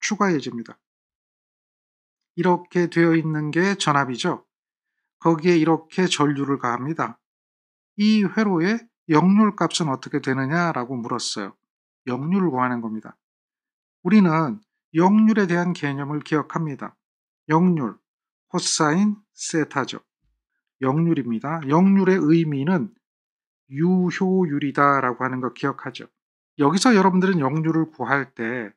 추가 예제입니다. 이렇게 되어 있는 게 전압이죠. 거기에 이렇게 전류를 가합니다. 이 회로의 역률 값은 어떻게 되느냐라고 물었어요. 역률을 구하는 겁니다. 우리는 역률에 대한 개념을 기억합니다. 역률, 코사인 세타죠. 역률입니다. 역률의 의미는 유효율이다 라고 하는 거 기억하죠. 여기서 여러분들은 역률을 구할 때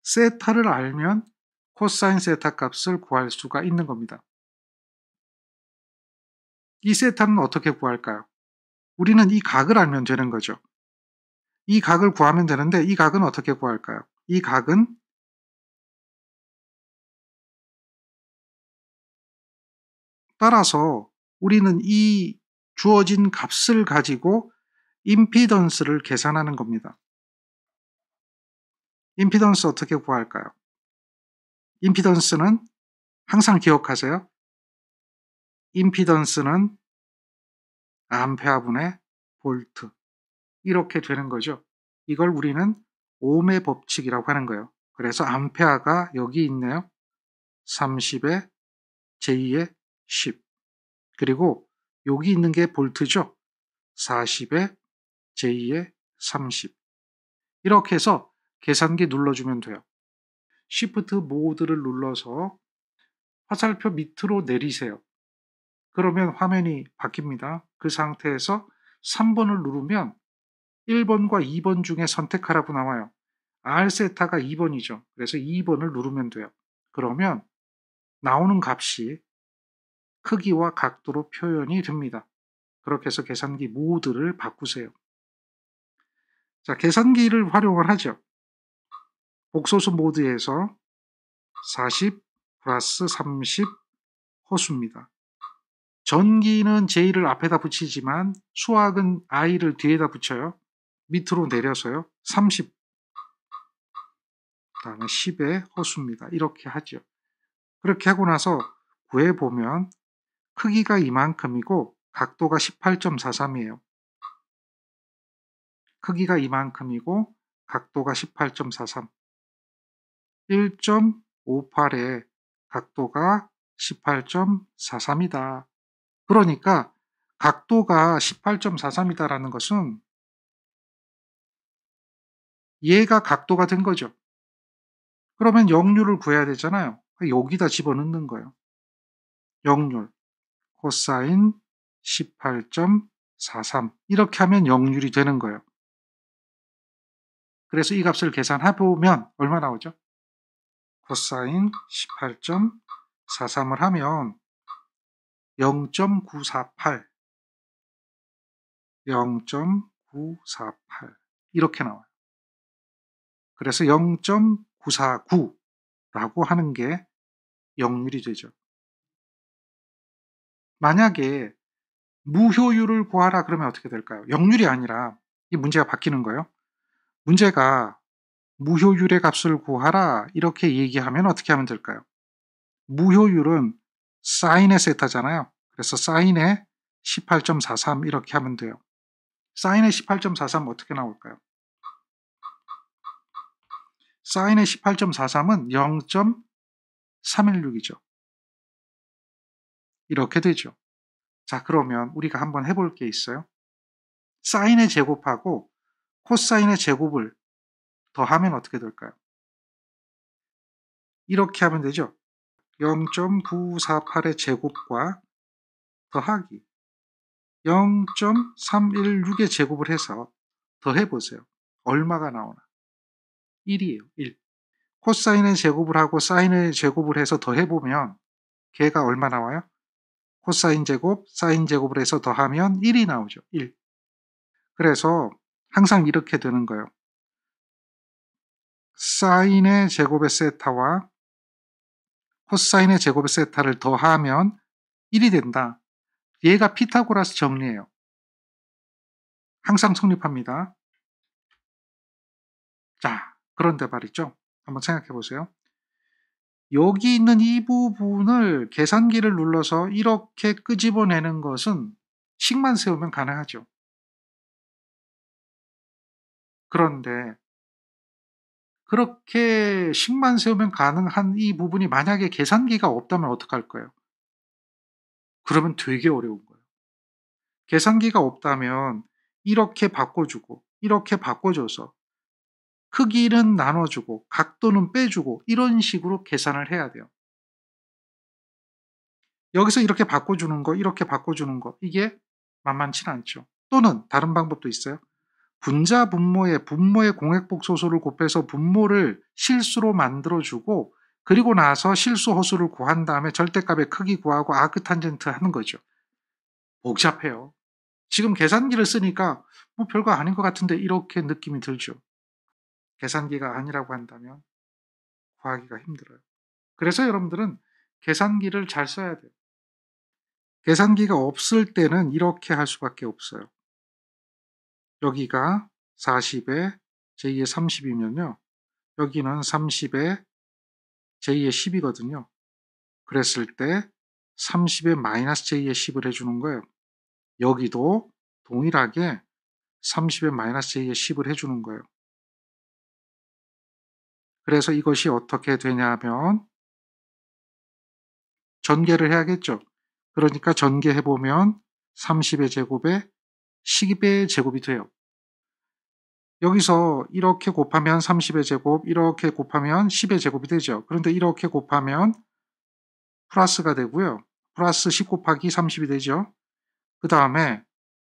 세타를 알면 코사인 세타 값을 구할 수가 있는 겁니다. 이 세타는 어떻게 구할까요? 우리는 이 각을 알면 되는 거죠. 이 각을 구하면 되는데 이 각은 어떻게 구할까요? 이 각은 따라서 우리는 이 주어진 값을 가지고 임피던스를 계산하는 겁니다. 임피던스 어떻게 구할까요? 임피던스는 항상 기억하세요. 임피던스는 암페어분의 볼트 이렇게 되는 거죠. 이걸 우리는 옴의 법칙이라고 하는 거예요. 그래서 암페어가 여기 있네요. 30에 j2의 10 그리고 여기 있는 게 볼트죠. 40에 j2의 30 이렇게 해서 계산기 눌러주면 돼요. Shift 모드를 눌러서 화살표 밑으로 내리세요. 그러면 화면이 바뀝니다. 그 상태에서 3번을 누르면 1번과 2번 중에 선택하라고 나와요. R세타가 2번이죠. 그래서 2번을 누르면 돼요. 그러면 나오는 값이 크기와 각도로 표현이 됩니다. 그렇게 해서 계산기 모드를 바꾸세요. 자, 계산기를 활용을 하죠. 복소수 모드에서 40 플러스 30 허수입니다. 전기는 J를 앞에다 붙이지만 수학은 I를 뒤에다 붙여요. 밑으로 내려서요. 30 그다음에 10의 허수입니다. 이렇게 하죠. 그렇게 하고 나서 구해보면 크기가 이만큼이고 각도가 18.43이에요. 크기가 이만큼이고 각도가 18.43 1.58에 각도가 18.43이다. 그러니까 각도가 18.43이다라는 것은 얘가 각도가 된 거죠. 그러면 역률을 구해야 되잖아요. 여기다 집어넣는 거예요. 역률, 코사인 18.43 이렇게 하면 역률이 되는 거예요. 그래서 이 값을 계산해보면 얼마 나오죠? 코사인 18.43을 하면 0.948 0.948 이렇게 나와요. 그래서 0.949라고 하는 게 역률이 되죠. 만약에 무효율을 구하라 그러면 어떻게 될까요? 역률이 아니라 이 문제가 바뀌는 거예요. 문제가 무효율의 값을 구하라 이렇게 얘기하면 어떻게 하면 될까요? 무효율은 사인의 세타잖아요. 그래서 사인의 18.43 이렇게 하면 돼요. 사인의 18.43 어떻게 나올까요? 사인의 18.43은 0.316이죠. 이렇게 되죠. 자, 그러면 우리가 한번 해볼 게 있어요. 사인의 제곱하고 코사인의 제곱을 더하면 어떻게 될까요? 이렇게 하면 되죠. 0.948의 제곱과 더하기 0.316의 제곱을 해서 더해보세요. 얼마가 나오나? 1이에요. 1. 코사인의 제곱을 하고 사인의 제곱을 해서 더해보면 걔가 얼마 나와요? 코사인 제곱, 사인 제곱을 해서 더하면 1이 나오죠. 1. 그래서 항상 이렇게 되는 거예요. 사인의 제곱의 세타와 코사인의 제곱의 세타를 더하면 1이 된다. 얘가 피타고라스 정리예요. 항상 성립합니다. 자, 그런데 말이죠. 한번 생각해 보세요. 여기 있는 이 부분을 계산기를 눌러서 이렇게 끄집어내는 것은 식만 세우면 가능하죠. 그런데 그렇게 식만 세우면 가능한 이 부분이 만약에 계산기가 없다면 어떡할 거예요? 그러면 되게 어려운 거예요. 계산기가 없다면 이렇게 바꿔주고 이렇게 바꿔줘서 크기는 나눠주고 각도는 빼주고 이런 식으로 계산을 해야 돼요. 여기서 이렇게 바꿔주는 거, 이렇게 바꿔주는 거 이게 만만치는 않죠. 또는 다른 방법도 있어요. 분자 분모의 공획복소수를 곱해서 분모를 실수로 만들어주고 그리고 나서 실수 허수를 구한 다음에 절대값의 크기 구하고 아크탄젠트 하는 거죠. 복잡해요. 지금 계산기를 쓰니까 뭐 별거 아닌 것 같은데 이렇게 느낌이 들죠. 계산기가 아니라고 한다면 구하기가 힘들어요. 그래서 여러분들은 계산기를 잘 써야 돼요. 계산기가 없을 때는 이렇게 할 수밖에 없어요. 여기가 40에 j 의 30이면요. 여기는 30에 j의 10이거든요. 그랬을 때 30에 마이너스 j의 10을 해주는 거예요. 여기도 동일하게 30에 마이너스 j의 10을 해주는 거예요. 그래서 이것이 어떻게 되냐면 전개를 해야겠죠. 그러니까 전개해보면 30의 제곱에 10의 제곱이 돼요. 여기서 이렇게 곱하면 30의 제곱, 이렇게 곱하면 10의 제곱이 되죠. 그런데 이렇게 곱하면 플러스가 되고요. 플러스 10 곱하기 30이 되죠. 그 다음에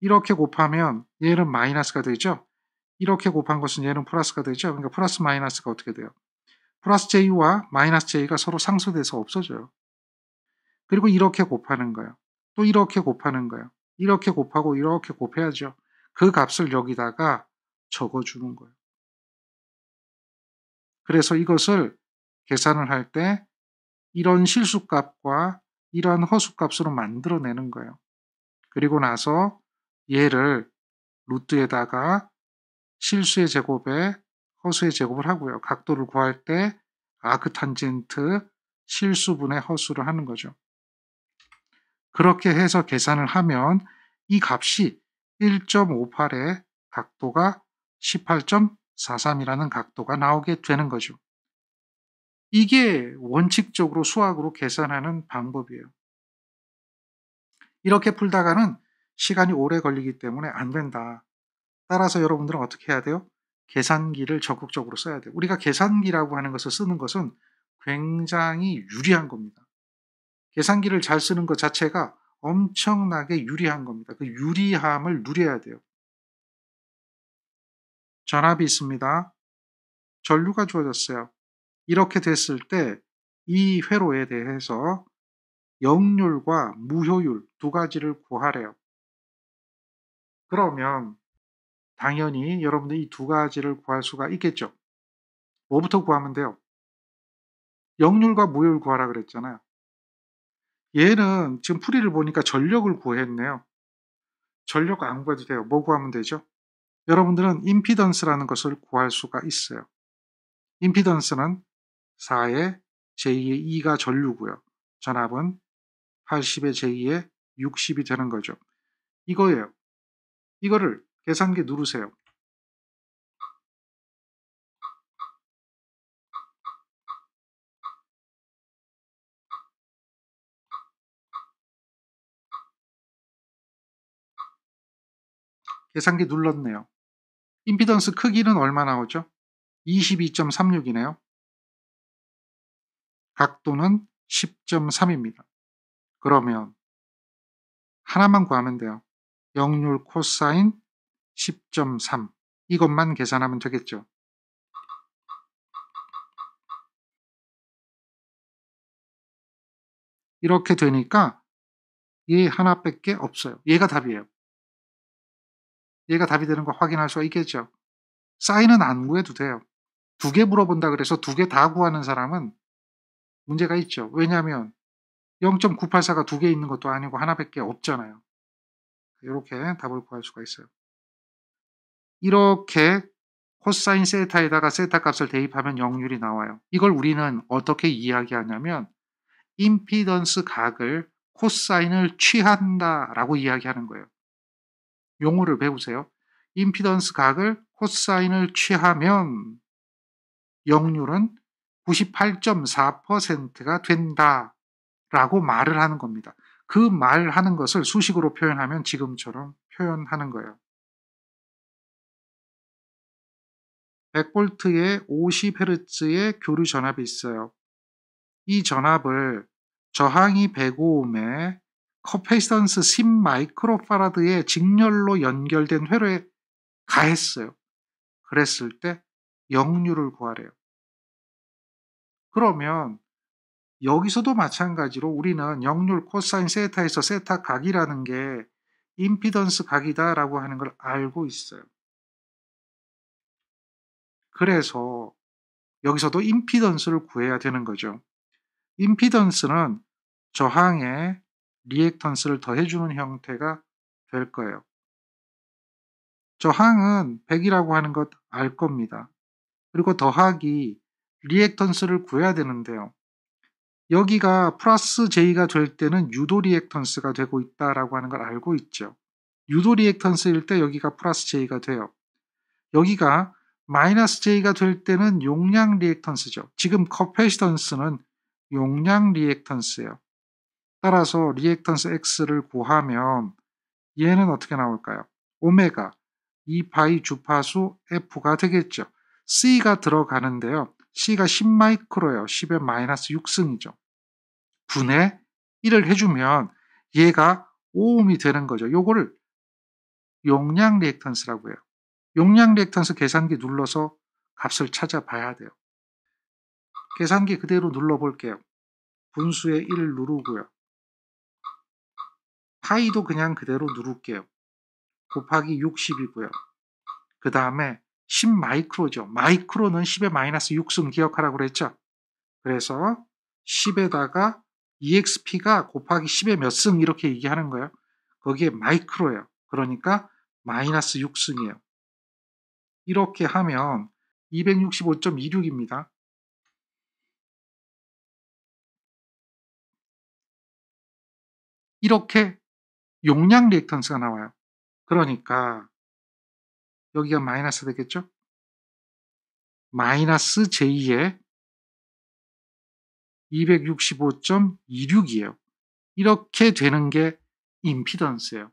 이렇게 곱하면 얘는 마이너스가 되죠. 이렇게 곱한 것은 얘는 플러스가 되죠. 그러니까 플러스 마이너스가 어떻게 돼요? 플러스 j와 마이너스 j가 서로 상쇄돼서 없어져요. 그리고 이렇게 곱하는 거예요. 또 이렇게 곱하는 거예요. 이렇게 곱하고 이렇게 곱해야죠. 그 값을 여기다가 적어주는 거예요. 그래서 이것을 계산을 할 때 이런 실수값과 이러한 허수값으로 만들어내는 거예요. 그리고 나서 얘를 루트에다가 실수의 제곱에 허수의 제곱을 하고요. 각도를 구할 때 아크탄젠트 실수분의 허수를 하는 거죠. 그렇게 해서 계산을 하면 이 값이 1.58의 각도가 18.43이라는 각도가 나오게 되는 거죠. 이게 원칙적으로 수학으로 계산하는 방법이에요. 이렇게 풀다가는 시간이 오래 걸리기 때문에 안 된다. 따라서 여러분들은 어떻게 해야 돼요? 계산기를 적극적으로 써야 돼요. 우리가 계산기라고 하는 것을 쓰는 것은 굉장히 유리한 겁니다. 계산기를 잘 쓰는 것 자체가 엄청나게 유리한 겁니다. 그 유리함을 누려야 돼요. 전압이 있습니다. 전류가 주어졌어요. 이렇게 됐을 때 이 회로에 대해서 역률과 무효율 두 가지를 구하래요. 그러면 당연히 여러분들 이 두 가지를 구할 수가 있겠죠. 뭐부터 구하면 돼요? 역률과 무효율 구하라 그랬잖아요. 얘는 지금 풀이를 보니까 전력을 구했네요. 전력 안 구해도 돼요. 뭐 구하면 되죠? 여러분들은 임피던스라는 것을 구할 수가 있어요. 임피던스는 4의 제2의 2가 전류고요. 전압은 80의 제2의 60이 되는 거죠. 이거예요. 이거를 계산기 누르세요. 계산기 눌렀네요. 임피던스 크기는 얼마 나오죠? 22.36이네요. 각도는 10.3입니다. 그러면 하나만 구하면 돼요. 역률 코사인 10.3 이것만 계산하면 되겠죠. 이렇게 되니까 얘 하나밖에 없어요. 얘가 답이에요. 얘가 답이 되는 거 확인할 수가 있겠죠. 사인은 안 구해도 돼요. 2개 물어본다 그래서 2개 다 구하는 사람은 문제가 있죠. 왜냐하면 0.984가 2개 있는 것도 아니고 하나밖에 없잖아요. 이렇게 답을 구할 수가 있어요. 이렇게 코사인 세타에다가 세타 값을 대입하면 역률이 나와요. 이걸 우리는 어떻게 이야기하냐면 임피던스 각을 코사인을 취한다라고 이야기하는 거예요. 용어를 배우세요. 임피던스 각을 코사인을 취하면 역률은 98.4%가 된다라고 말을 하는 겁니다. 그 말하는 것을 수식으로 표현하면 지금처럼 표현하는 거예요. 100V에 50Hz의 교류 전압이 있어요. 이 전압을 저항이 105ohm에 커패시턴스 10마이크로파라드의 직렬로 연결된 회로에 가했어요. 그랬을 때 역률을 구하래요. 그러면 여기서도 마찬가지로 우리는 역률 코사인 세타에서 세타 각이라는 게 임피던스 각이다라고 하는 걸 알고 있어요. 그래서 여기서도 임피던스를 구해야 되는 거죠. 임피던스는 저항에 리액턴스를 더해주는 형태가 될 거예요. 저항은 100이라고 하는 것 알 겁니다. 그리고 더하기 리액턴스를 구해야 되는데요. 여기가 플러스 J가 될 때는 유도 리액턴스가 되고 있다라고 하는 걸 알고 있죠. 유도 리액턴스일 때 여기가 플러스 J가 돼요. 여기가 마이너스 J가 될 때는 용량 리액턴스죠. 지금 커패시턴스는 용량 리액턴스예요. 따라서 리액턴스 X를 구하면 얘는 어떻게 나올까요? 오메가 2파이 주파수 F가 되겠죠. C가 들어가는데요. C가 10마이크로예요. 10의 마이너스 6승이죠. 분의 1을 해주면 얘가 5ohm이 되는 거죠. 요거를 용량 리액턴스라고 해요. 용량 리액턴스 계산기 눌러서 값을 찾아봐야 돼요. 계산기 그대로 눌러볼게요. 분수에 1 누르고요. 파이도 그냥 그대로 누를게요. 곱하기 60이고요. 그 다음에 10마이크로죠. 마이크로는 10의 마이너스 6승 기억하라고 그랬죠. 그래서 10에다가 EXP가 곱하기 10의 몇 승 이렇게 얘기하는 거예요. 거기에 마이크로예요. 그러니까 마이너스 6승이에요. 이렇게 하면 265.26입니다. 이렇게 용량 리액턴스가 나와요. 그러니까 여기가 마이너스 되겠죠? 마이너스 J에 265.26이에요. 이렇게 되는 게 임피던스예요.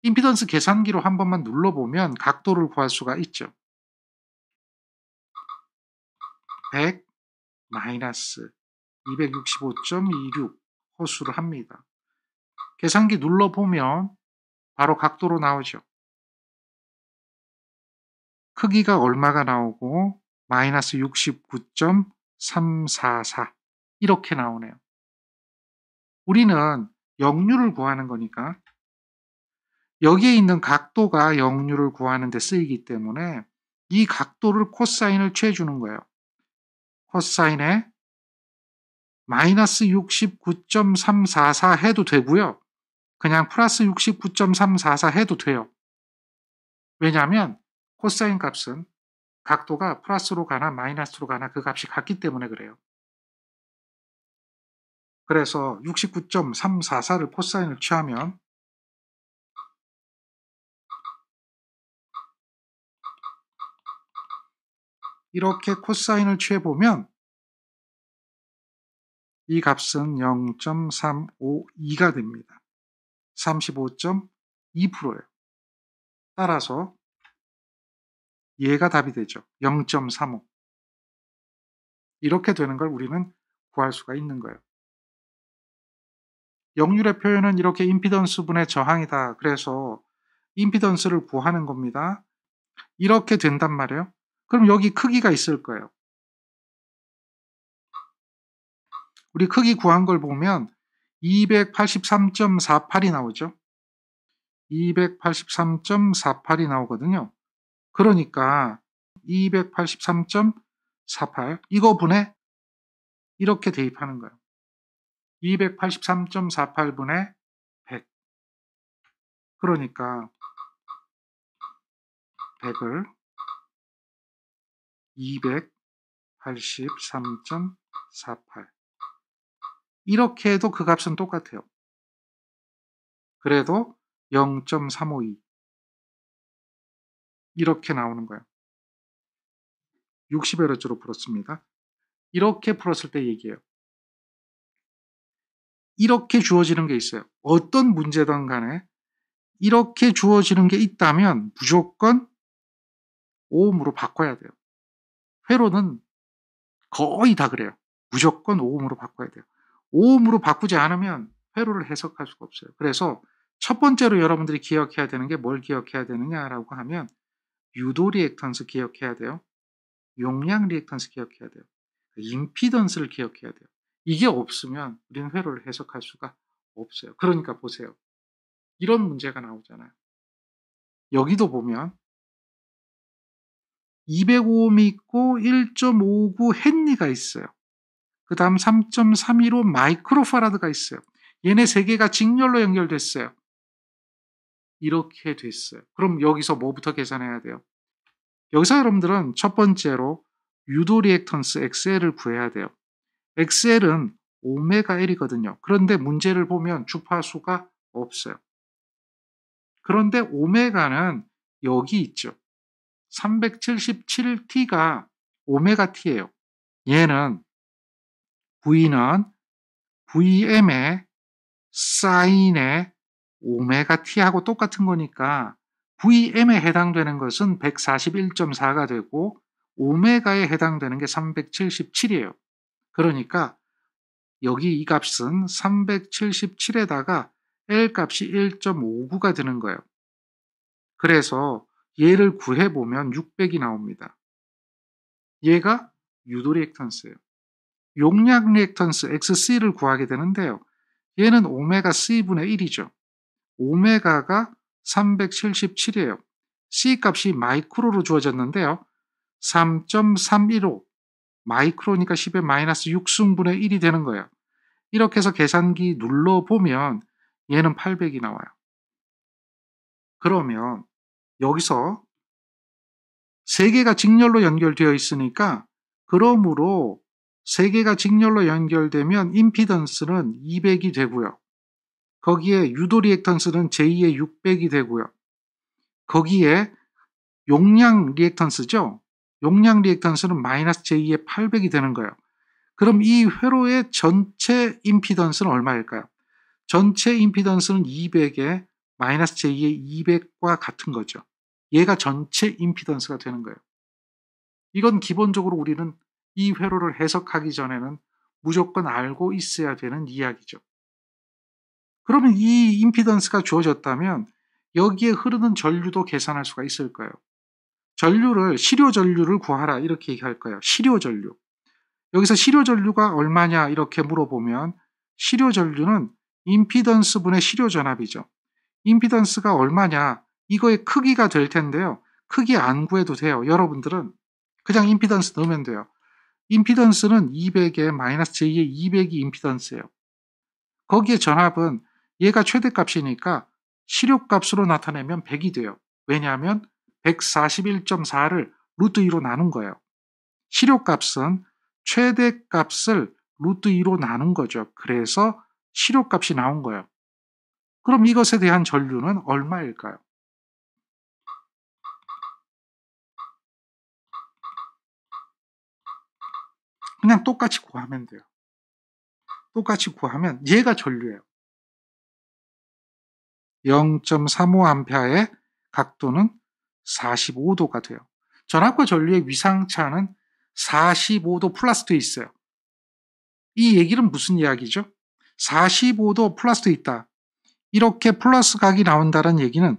임피던스 계산기로 한 번만 눌러보면 각도를 구할 수가 있죠. 100 마이너스 265.26 호수를 합니다. 계산기 눌러보면 바로 각도로 나오죠. 크기가 얼마가 나오고 마이너스 69.344 이렇게 나오네요. 우리는 역률을 구하는 거니까 여기에 있는 각도가 역률을 구하는 데 쓰이기 때문에 이 각도를 코사인을 취해주는 거예요. 코사인에 마이너스 69.344 해도 되고요. 그냥 플러스 69.344 해도 돼요. 왜냐하면 코사인 값은 각도가 플러스로 가나 마이너스로 가나 그 값이 같기 때문에 그래요. 그래서 69.344를 코사인을 취하면 이렇게 코사인을 취해보면 이 값은 0.352가 됩니다. 35.2%예요. 따라서 얘가 답이 되죠. 0.35. 이렇게 되는 걸 우리는 구할 수가 있는 거예요. 역률의 표현은 이렇게 임피던스 분의 저항이다. 그래서 임피던스를 구하는 겁니다. 이렇게 된단 말이에요. 그럼 여기 크기가 있을 거예요. 우리 크기 구한 걸 보면 283.48이 나오죠. 283.48이 나오거든요. 그러니까 283.48 이거 분에 이렇게 대입하는 거예요. 283.48분의 100. 그러니까 100을 283.48 이렇게 해도 그 값은 똑같아요. 그래도 0.352 이렇게 나오는 거예요. 60Hz로 풀었습니다. 이렇게 풀었을 때 얘기해요. 이렇게 주어지는 게 있어요. 어떤 문제든 간에 이렇게 주어지는 게 있다면 무조건 오음으로 바꿔야 돼요. 회로는 거의 다 그래요. 무조건 오음으로 바꿔야 돼요. 오음으로 바꾸지 않으면 회로를 해석할 수가 없어요. 그래서 첫 번째로 여러분들이 기억해야 되는 게 뭘 기억해야 되느냐라고 하면 유도 리액턴스 기억해야 돼요. 용량 리액턴스 기억해야 돼요. 임피던스를 기억해야 돼요. 이게 없으면 우리는 회로를 해석할 수가 없어요. 그러니까 보세요. 이런 문제가 나오잖아요. 여기도 보면 205옴이 있고 1.59 헨리가 있어요. 그 다음 3.315 마이크로파라드가 있어요. 얘네 세 개가 직렬로 연결됐어요. 이렇게 됐어요. 그럼 여기서 뭐부터 계산해야 돼요? 여기서 여러분들은 첫 번째로 유도 리액턴스 XL을 구해야 돼요. XL은 오메가 L이거든요. 그런데 문제를 보면 주파수가 없어요. 그런데 오메가는 여기 있죠. 377T가 오메가 T예요. 얘는 V는 VM의 사인의 오메가 T하고 똑같은 거니까 VM에 해당되는 것은 141.4가 되고 오메가에 해당되는 게 377이에요. 그러니까 여기 이 값은 377에다가 L 값이 1.59가 되는 거예요. 그래서 얘를 구해보면 600이 나옵니다. 얘가 유도 리액턴스예요. 용량 리액턴스 XC를 구하게 되는데요. 얘는 오메가 C분의 1이죠. 오메가가 377이에요. C 값이 마이크로로 주어졌는데요. 3.315 마이크로니까 10의 마이너스 6승분의 1이 되는 거예요. 이렇게 해서 계산기 눌러보면 얘는 800이 나와요. 그러면 여기서 세 개가 직렬로 연결되어 있으니까 그러므로 세 개가 직렬로 연결되면 임피던스는 200이 되고요. 거기에 유도 리액턴스는 제2의 600이 되고요. 거기에 용량 리액턴스죠. 용량 리액턴스는 마이너스 제2의 800이 되는 거예요. 그럼 이 회로의 전체 임피던스는 얼마일까요? 전체 임피던스는 200에 마이너스 제2의 200과 같은 거죠. 얘가 전체 임피던스가 되는 거예요. 이건 기본적으로 우리는 이 회로를 해석하기 전에는 무조건 알고 있어야 되는 이야기죠. 그러면 이 임피던스가 주어졌다면 여기에 흐르는 전류도 계산할 수가 있을 거예요. 시료 전류를 구하라 이렇게 얘기할 거예요. 시료 전류. 여기서 시료 전류가 얼마냐 이렇게 물어보면 시료 전류는 임피던스 분의 시료 전압이죠. 임피던스가 얼마냐 이거의 크기가 될 텐데요. 크기 안 구해도 돼요. 여러분들은 그냥 임피던스 넣으면 돼요. 임피던스는 200에 마이너스 j2의 200이 임피던스예요. 거기에 전압은 얘가 최대값이니까 시료값으로 나타내면 100이 돼요. 왜냐하면 141.4를 루트 2로 나눈 거예요. 시료값은 최대값을 루트 2로 나눈 거죠. 그래서 시료값이 나온 거예요. 그럼 이것에 대한 전류는 얼마일까요? 그냥 똑같이 구하면 돼요. 똑같이 구하면 얘가 전류예요. 0.35A의 각도는 45도가 돼요. 전압과 전류의 위상차는 45도 플러스 돼 있어요. 이 얘기는 무슨 이야기죠? 45도 플러스 돼 있다. 이렇게 플러스 각이 나온다는 얘기는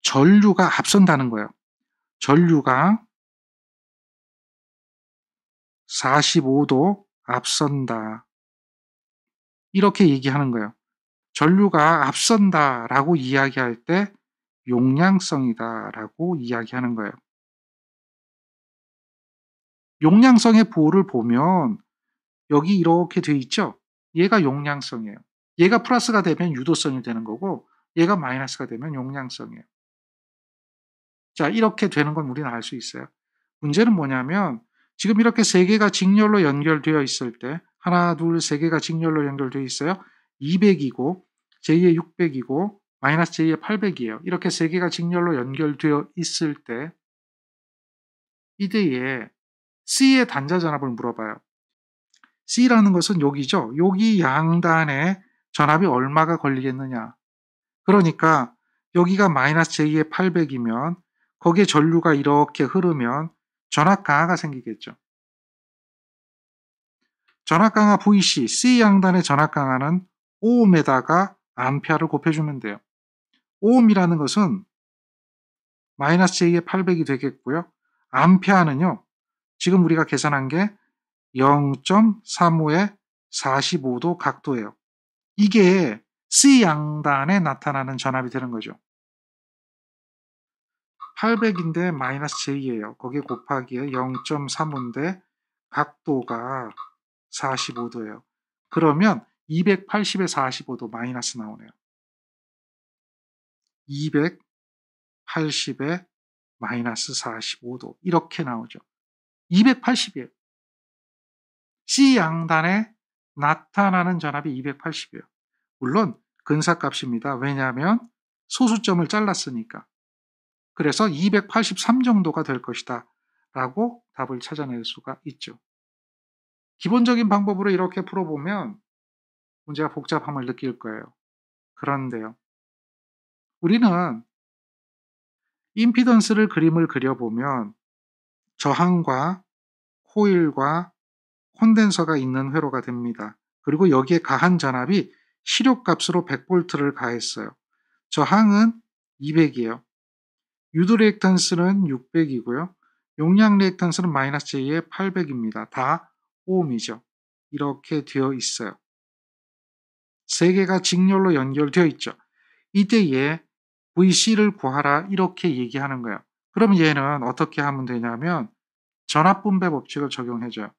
전류가 앞선다는 거예요. 전류가 45도 앞선다. 이렇게 얘기하는 거예요. 전류가 앞선다라고 이야기할 때 용량성이다라고 이야기하는 거예요. 용량성의 부호를 보면 여기 이렇게 돼 있죠? 얘가 용량성이에요. 얘가 플러스가 되면 유도성이 되는 거고 얘가 마이너스가 되면 용량성이에요. 자, 이렇게 되는 건 우리는 알 수 있어요. 문제는 뭐냐면 지금 이렇게 세 개가 직렬로 연결되어 있을 때 하나, 둘, 세 개가 직렬로 연결되어 있어요. 200이고 j2의 600이고 마이너스 j2의 800이에요. 이렇게 세 개가 직렬로 연결되어 있을 때 이때에 C의 단자 전압을 물어봐요. C라는 것은 여기죠. 여기 양단에 전압이 얼마가 걸리겠느냐. 그러니까 여기가 마이너스 J의 800이면 거기에 전류가 이렇게 흐르면 전압 강화가 생기겠죠. 전압 강화 VC, C 양단의 전압 강화는 오음에다가 암페어를 곱해주면 돼요. 오음이라는 것은 마이너스 J의 800이 되겠고요. 암페어는요. 지금 우리가 계산한 게 0.35의 45도 각도예요. 이게 C 양단에 나타나는 전압이 되는 거죠. 800인데 마이너스 J예요. 거기에 곱하기에 0.35인데 각도가 45도예요. 그러면 280에 45도 마이너스 나오네요. 280에 마이너스 45도 이렇게 나오죠. 280이에요. C 양단에 나타나는 전압이 280이에요. 물론 근사값입니다. 왜냐하면 소수점을 잘랐으니까. 그래서 283 정도가 될 것이다 라고 답을 찾아낼 수가 있죠. 기본적인 방법으로 이렇게 풀어보면 문제가 복잡함을 느낄 거예요. 그런데요. 우리는 임피던스를 그림을 그려보면 저항과 코일과 콘덴서가 있는 회로가 됩니다. 그리고 여기에 가한 전압이 시력값으로 100V를 가했어요. 저항은 200이에요. 유도 리액턴스는 600이고요. 용량 리액턴스는 마이너스 J의 800입니다. 다 오음이죠. 이렇게 되어 있어요. 세 개가 직렬로 연결되어 있죠. 이때에 VC를 구하라 이렇게 얘기하는 거예요. 그럼 얘는 어떻게 하면 되냐면 전압분배 법칙을 적용해줘요.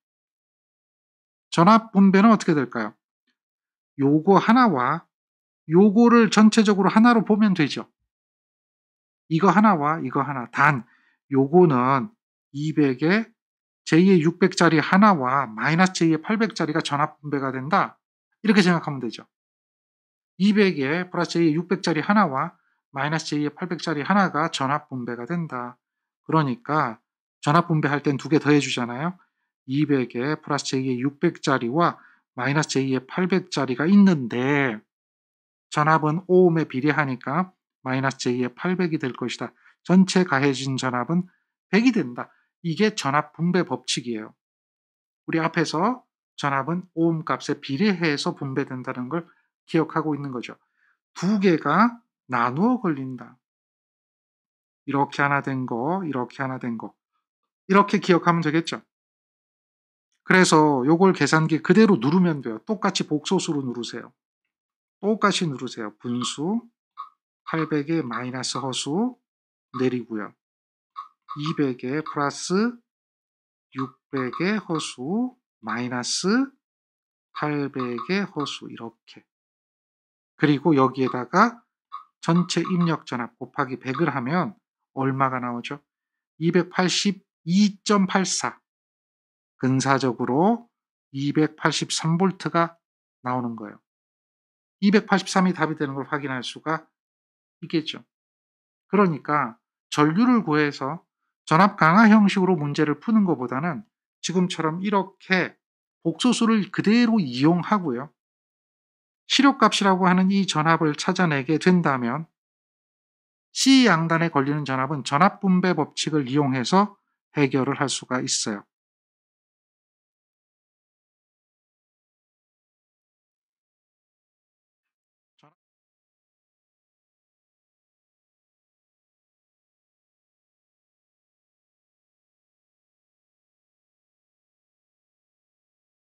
전압분배는 어떻게 될까요? 요거 하나와 요거를 전체적으로 하나로 보면 되죠. 이거 하나와 이거 하나. 단 요거는 200에 J의 600짜리 하나와 마이너스 J의 800짜리가 전압분배가 된다. 이렇게 생각하면 되죠. 200에 플러스 J의 600짜리 하나와 마이너스 J의 800짜리 하나가 전압분배가 된다. 그러니까 전압분배할 땐 두 개 더해주잖아요. 200에 플러스 J의 600짜리와 마이너스 J의 800짜리가 있는데 전압은 오음에 비례하니까 마이너스 J의 800이 될 것이다. 전체 가해진 전압은 100이 된다. 이게 전압 분배 법칙이에요. 우리 앞에서 전압은 오음 값에 비례해서 분배된다는 걸 기억하고 있는 거죠. 두 개가 나누어 걸린다. 이렇게 하나 된 거, 이렇게 하나 된 거. 이렇게 기억하면 되겠죠. 그래서 요걸 계산기 그대로 누르면 돼요. 똑같이 복소수로 누르세요. 똑같이 누르세요. 분수 800에 마이너스 허수 내리고요. 200에 플러스 600의 허수 마이너스 800의 허수 이렇게. 그리고 여기에다가 전체 입력 전압 곱하기 100을 하면 얼마가 나오죠? 282.84. 근사적으로 283V가 나오는 거예요. 283이 답이 되는 걸 확인할 수가 있겠죠. 그러니까 전류를 구해서 전압 강화 형식으로 문제를 푸는 것보다는 지금처럼 이렇게 복소수를 그대로 이용하고요. 시력값이라고 하는 이 전압을 찾아내게 된다면 C 양단에 걸리는 전압은 전압분배 법칙을 이용해서 해결을 할 수가 있어요.